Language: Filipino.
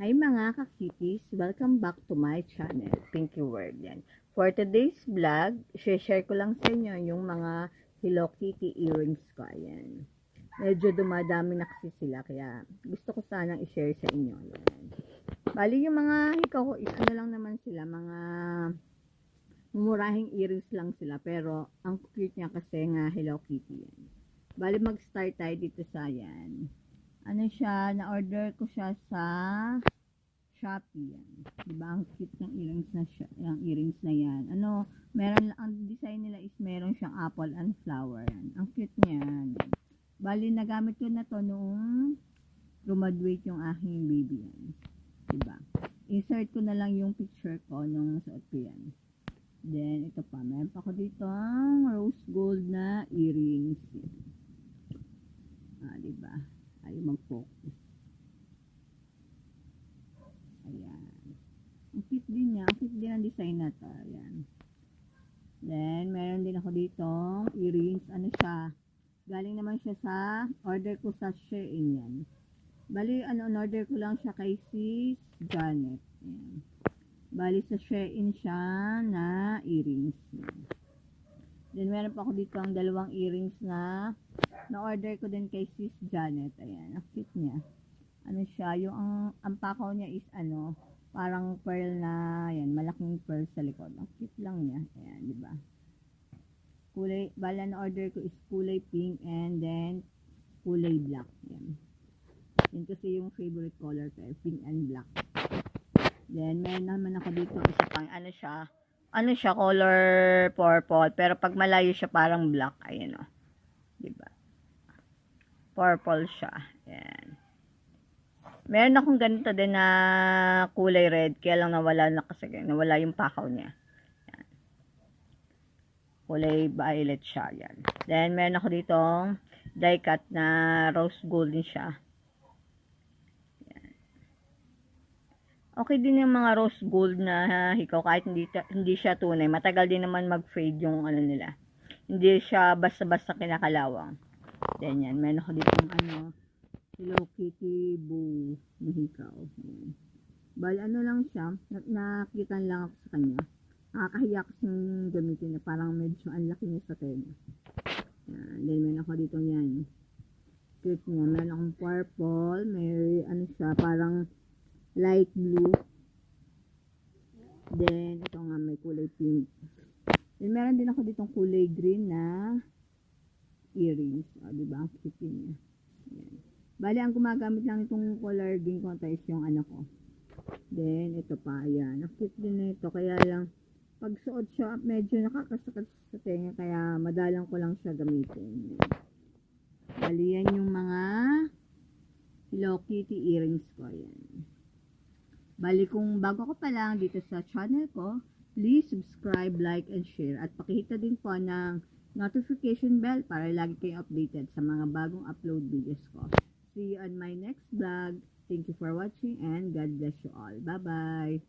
Hi mga ka-kitties! Welcome back to my channel, Pinky World yan. For today's vlog, share ko lang sa inyo yung mga Hello Kitty earrings ko. Ayan. Medyo dumadami na kasi sila, kaya gusto ko sanang i-share sa inyo. Ayan. Bali yung mga hikaw ko is ano lang naman sila, mga mumurahing earrings lang sila. Pero ang cute niya kasi nga Hello Kitty yan. Bali mag-start tayo dito sa yan. Ano siya, na-order ko siya sa Shopee yan. Diba, ang cute ng earrings na siya, yung earrings na yan. Ano, meron, ang design nila is meron siyang apple and flower yan. Ang cute niyan. Bali, nagamit ko na to noong graduate yung aking baby yan. Diba? Insert ko na lang yung picture ko nung suot ko yan. Then, ito pa. Meron pa ko dito ang rose gold na earrings. Diba? Ayaw mag-focus. Ayan. Ang cute din niya. Ang cute din ang design na to. Ayan. Then, meron din ako dito earrings. Ano siya? Galing naman siya sa order ko sa Shein yan. Bali, order ko lang siya kay Sis Janet. Ayan. Bali, sa Shein siya na earrings. Ayan. Then, meron pa ako dito ang dalawang earrings na na-order ko din kay Sis Janet. Ayan, ang cute niya. Ano siya, yung ang pakaw niya is parang pearl na, ayan, malaking pearl sa likod. Ang cute lang niya. Ayan, di ba? Kulay, bala na-order ko is kulay pink and then kulay black. Ayan. Yan kasi yung favorite color ko, pink and black. Then, meron naman ako dito isa pang, ano siya, color purple. Pero pag malayo siya, parang black. Ayan o. Diba? Purple siya. Ayan. Meron akong ganito din na kulay red. Kaya lang nawala na kasi. Nawala yung pakaw niya. Ayan. Kulay violet siya. Ayan. Then, meron ako ditong die cut na rose gold din siya. Okay din yung mga rose gold na hikaw kahit hindi siya tunay. Matagal din naman mag-fade yung nila. Hindi siya basta-basta kinakalawang. Then yan, meron ako dito yung Hello Kitty Boo na hikaw. Ayan. Bali lang siya, nakikitan lang ako sa kanya. Nakakahiya kasing gamitin na parang medyo ang laki niya sa tenga. Then meron ako dito yan. Cute niya, meron akong purple, may siya, parang light blue. Then, ito nga may kulay pink. Then, meron din ako ditong kulay green na earrings. O, diba? Ang cute niya. Ayan. Bali, ang gumagamit lang itong color green ko is yung ko. Then, ito pa. Ayan. Ang cute din na ito. Kaya lang, pag suot siya, medyo nakakasakit sa tenga. Kaya, madalang ko lang siya gamitin. Bali, yan yung mga Hello Kitty earrings ko. Ayan. Bali, kung bago ko pa lang dito sa channel ko, please subscribe, like, and share. At pakihita din po ng notification bell para lagi kayong updated sa mga bagong upload videos ko. See you on my next vlog. Thank you for watching and God bless you all. Bye-bye!